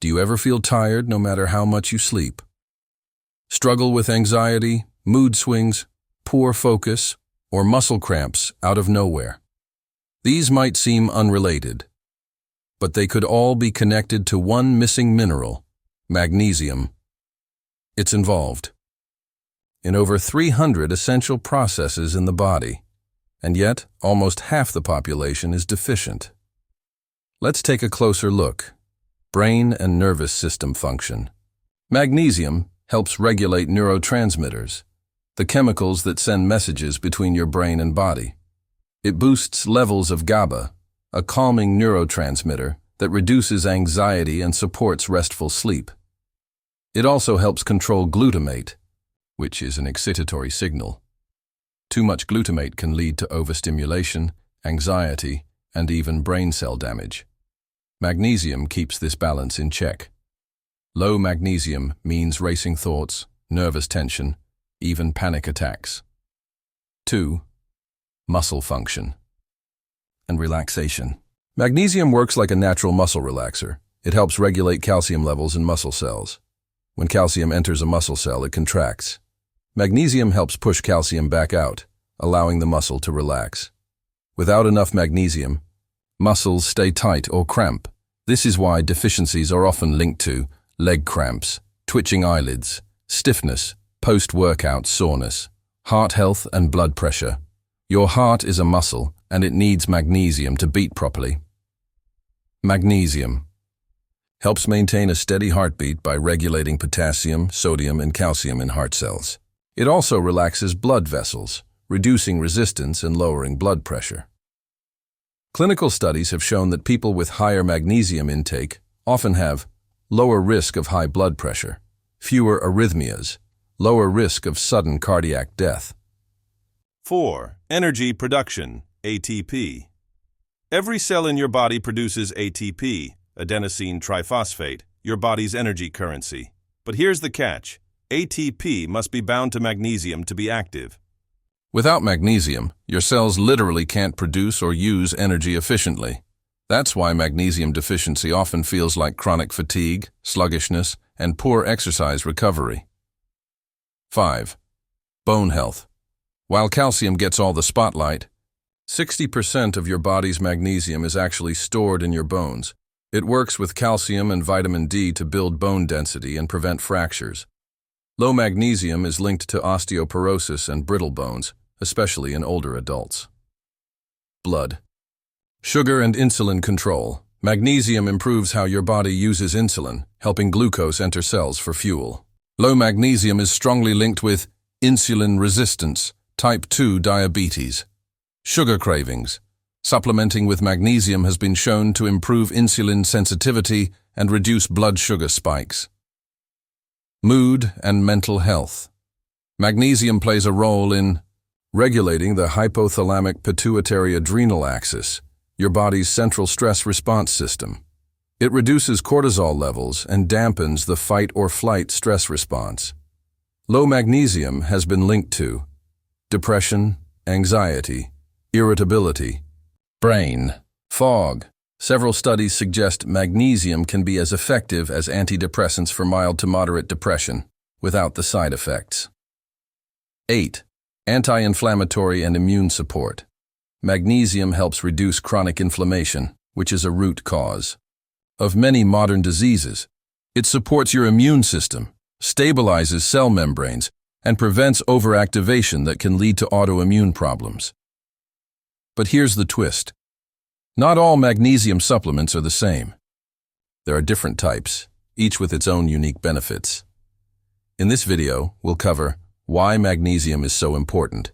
Do you ever feel tired no matter how much you sleep? Struggle with anxiety, mood swings, poor focus, or muscle cramps out of nowhere? These might seem unrelated, but they could all be connected to one missing mineral, magnesium. It's involved in over 300 essential processes in the body, and yet almost half the population is deficient. Let's take a closer look. Brain and nervous system function. Magnesium helps regulate neurotransmitters, the chemicals that send messages between your brain and body. It boosts levels of GABA, a calming neurotransmitter that reduces anxiety and supports restful sleep. It also helps control glutamate, which is an excitatory signal. Too much glutamate can lead to overstimulation, anxiety, and even brain cell damage. Magnesium keeps this balance in check. Low magnesium means racing thoughts, nervous tension, even panic attacks. 2. Muscle function and relaxation. Magnesium works like a natural muscle relaxer. It helps regulate calcium levels in muscle cells. When calcium enters a muscle cell, it contracts. Magnesium helps push calcium back out, allowing the muscle to relax. Without enough magnesium, muscles stay tight or cramp. This is why deficiencies are often linked to leg cramps, twitching eyelids, stiffness, post-workout soreness, heart health and blood pressure. Your heart is a muscle and it needs magnesium to beat properly. Magnesium helps maintain a steady heartbeat by regulating potassium, sodium, and calcium in heart cells. It also relaxes blood vessels, reducing resistance and lowering blood pressure. Clinical studies have shown that people with higher magnesium intake often have lower risk of high blood pressure, fewer arrhythmias, lower risk of sudden cardiac death. 4. Energy production, ATP. Every cell in your body produces ATP, adenosine triphosphate, your body's energy currency. But here's the catch. ATP must be bound to magnesium to be active. Without magnesium, your cells literally can't produce or use energy efficiently. That's why magnesium deficiency often feels like chronic fatigue, sluggishness, and poor exercise recovery. 5. Bone health. While calcium gets all the spotlight, 60% of your body's magnesium is actually stored in your bones. It works with calcium and vitamin D to build bone density and prevent fractures. Low magnesium is linked to osteoporosis and brittle bones, especially in older adults. Blood. Sugar and insulin control. Magnesium improves how your body uses insulin, helping glucose enter cells for fuel. Low magnesium is strongly linked with insulin resistance, type 2 diabetes, sugar cravings. Supplementing with magnesium has been shown to improve insulin sensitivity and reduce blood sugar spikes. Mood and mental health. Magnesium plays a role in regulating the hypothalamic pituitary adrenal axis, your body's central stress response system. It reduces cortisol levels and dampens the fight-or-flight stress response. Low magnesium has been linked to depression, anxiety, irritability, brain fog. Several studies suggest magnesium can be as effective as antidepressants for mild to moderate depression, without the side effects. 8. Anti-inflammatory and immune support. Magnesium helps reduce chronic inflammation, which is a root cause of many modern diseases. It supports your immune system, stabilizes cell membranes, and prevents overactivation that can lead to autoimmune problems. But here's the twist. Not all magnesium supplements are the same. There are different types, each with its own unique benefits. In this video, we'll cover why magnesium is so important,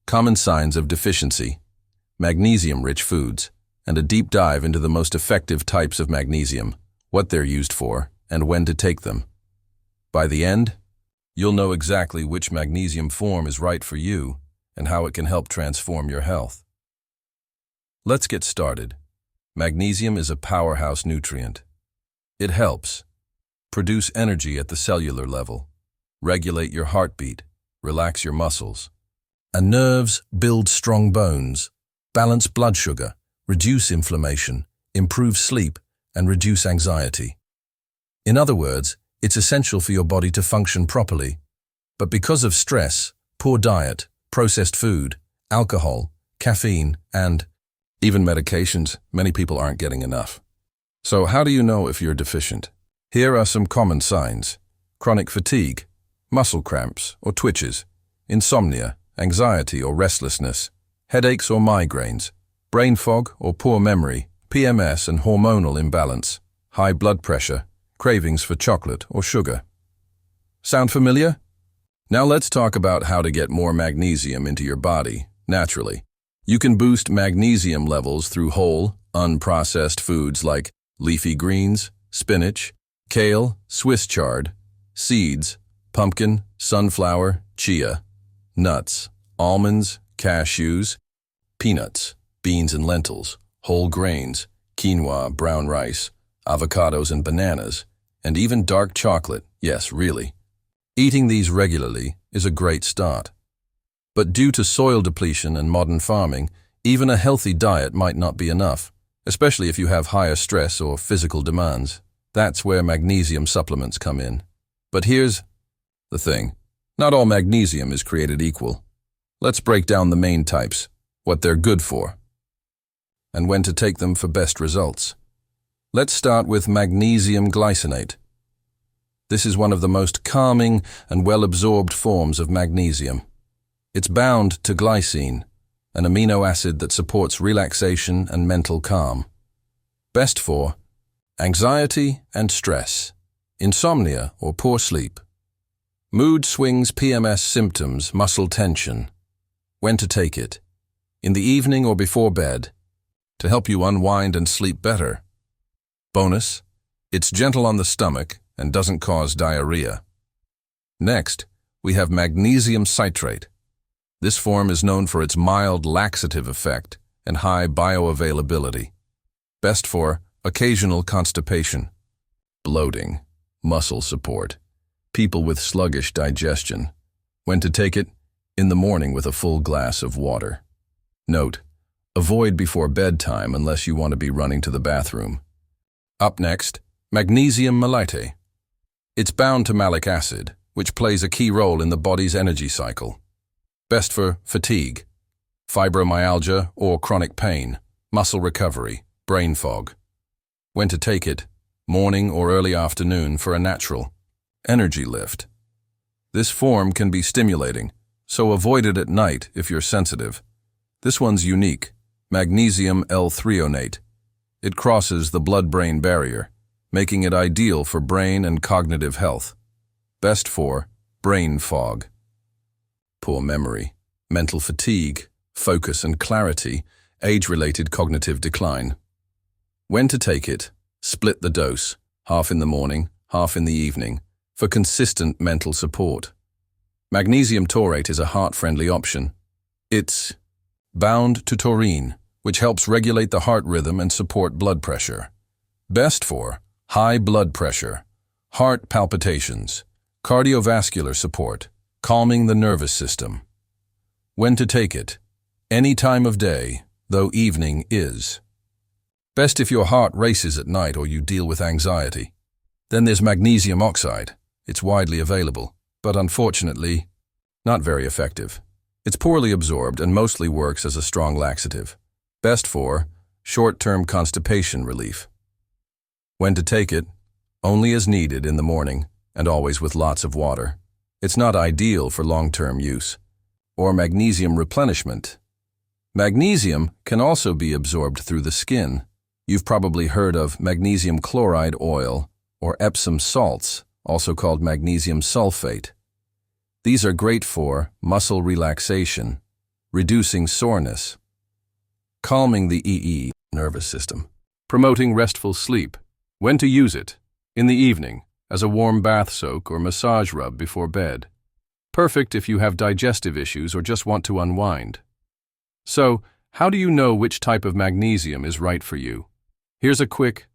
common signs of deficiency, magnesium-rich foods, and a deep dive into the most effective types of magnesium, what they're used for, and when to take them. By the end, you'll know exactly which magnesium form is right for you and how it can help transform your health. Let's get started. Magnesium is a powerhouse nutrient. It helps produce energy at the cellular level, regulate your heartbeat, relax your muscles, and nerves, build strong bones, balance blood sugar, reduce inflammation, improve sleep, and reduce anxiety. In other words, it's essential for your body to function properly. But because of stress, poor diet, processed food, alcohol, caffeine, and even medications, many people aren't getting enough. So how do you know if you're deficient? Here are some common signs: chronic fatigue, muscle cramps or twitches, insomnia, anxiety or restlessness, headaches or migraines, brain fog or poor memory, PMS and hormonal imbalance, high blood pressure, cravings for chocolate or sugar. Sound familiar? Now let's talk about how to get more magnesium into your body naturally. You can boost magnesium levels through whole, unprocessed foods like leafy greens, spinach, kale, Swiss chard, seeds, pumpkin, sunflower, chia, nuts, almonds, cashews, peanuts, beans and lentils, whole grains, quinoa, brown rice, avocados and bananas, and even dark chocolate. Yes, really. Eating these regularly is a great start. But due to soil depletion and modern farming, even a healthy diet might not be enough, especially if you have higher stress or physical demands. That's where magnesium supplements come in. But here's the thing. Not all magnesium is created equal. Let's break down the main types, what they're good for, and when to take them for best results. Let's start with magnesium glycinate. This is one of the most calming and well-absorbed forms of magnesium. It's bound to glycine, an amino acid that supports relaxation and mental calm. Best for anxiety and stress, insomnia or poor sleep, mood swings, PMS symptoms, muscle tension. When to take it? In the evening or before bed, to help you unwind and sleep better. Bonus, it's gentle on the stomach and doesn't cause diarrhea. Next, we have magnesium citrate. This form is known for its mild laxative effect and high bioavailability. Best for occasional constipation, bloating, muscle support, people with sluggish digestion. When to take it? In the morning with a full glass of water. Note, avoid before bedtime unless you want to be running to the bathroom. Up next, magnesium malate. It's bound to malic acid, which plays a key role in the body's energy cycle. Best for fatigue, fibromyalgia or chronic pain, muscle recovery, brain fog. When to take it? Morning or early afternoon for a natural energy lift. This form can be stimulating, so avoid it at night if you're sensitive. This one's unique, magnesium L-threonate. It crosses the blood-brain barrier, making it ideal for brain and cognitive health. Best for brain fog, poor memory, mental fatigue, focus and clarity, age-related cognitive decline. When to take it? Split the dose, half in the morning, half in the evening, for consistent mental support. Magnesium taurate is a heart-friendly option. It's bound to taurine, which helps regulate the heart rhythm and support blood pressure. Best for high blood pressure, heart palpitations, cardiovascular support, calming the nervous system. When to take it? Any time of day, though evening is. Best if your heart races at night or you deal with anxiety. Then there's magnesium oxide. It's widely available, but unfortunately, not very effective. It's poorly absorbed and mostly works as a strong laxative. Best for short-term constipation relief. When to take it? Only as needed in the morning, and always with lots of water. It's not ideal for long-term use. Or magnesium replenishment. Magnesium can also be absorbed through the skin. You've probably heard of magnesium chloride oil or Epsom salts, also called magnesium sulfate. These are great for muscle relaxation, reducing soreness, calming the nervous system, promoting restful sleep. When to use it? In the evening, as a warm bath soak or massage rub before bed. Perfect if you have digestive issues or just want to unwind. So, how do you know which type of magnesium is right for you? Here's a quick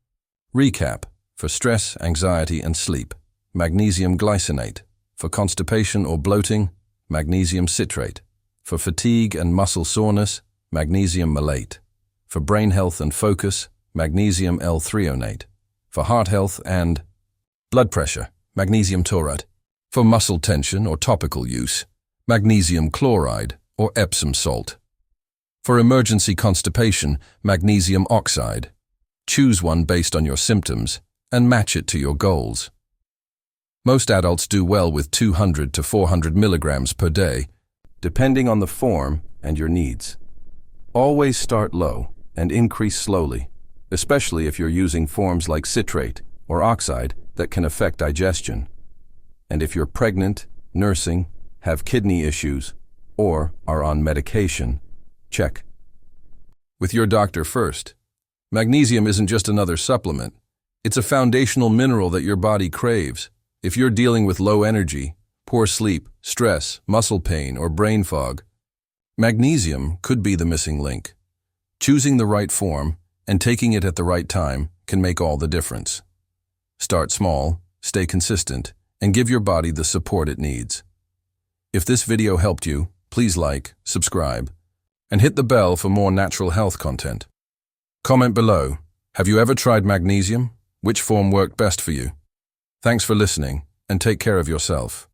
recap. For stress, anxiety, and sleep, magnesium glycinate. For constipation or bloating, magnesium citrate. For fatigue and muscle soreness, magnesium malate. For brain health and focus, magnesium L-threonate. For heart health and Blood pressure, magnesium taurate. For muscle tension or topical use, magnesium chloride or Epsom salt. For emergency constipation, magnesium oxide. Choose one based on your symptoms and match it to your goals. Most adults do well with 200 to 400 milligrams per day, depending on the form and your needs. Always start low and increase slowly, especially if you're using forms like citrate or oxide that can affect digestion. And if you're pregnant, nursing, have kidney issues, or are on medication, check with your doctor first. Magnesium isn't just another supplement. It's a foundational mineral that your body craves. If you're dealing with low energy, poor sleep, stress, muscle pain, or brain fog, magnesium could be the missing link. Choosing the right form and taking it at the right time can make all the difference. Start small, stay consistent, and give your body the support it needs. If this video helped you, please like, subscribe, and hit the bell for more natural health content. Comment below, have you ever tried magnesium? Which form worked best for you? Thanks for listening, and take care of yourself.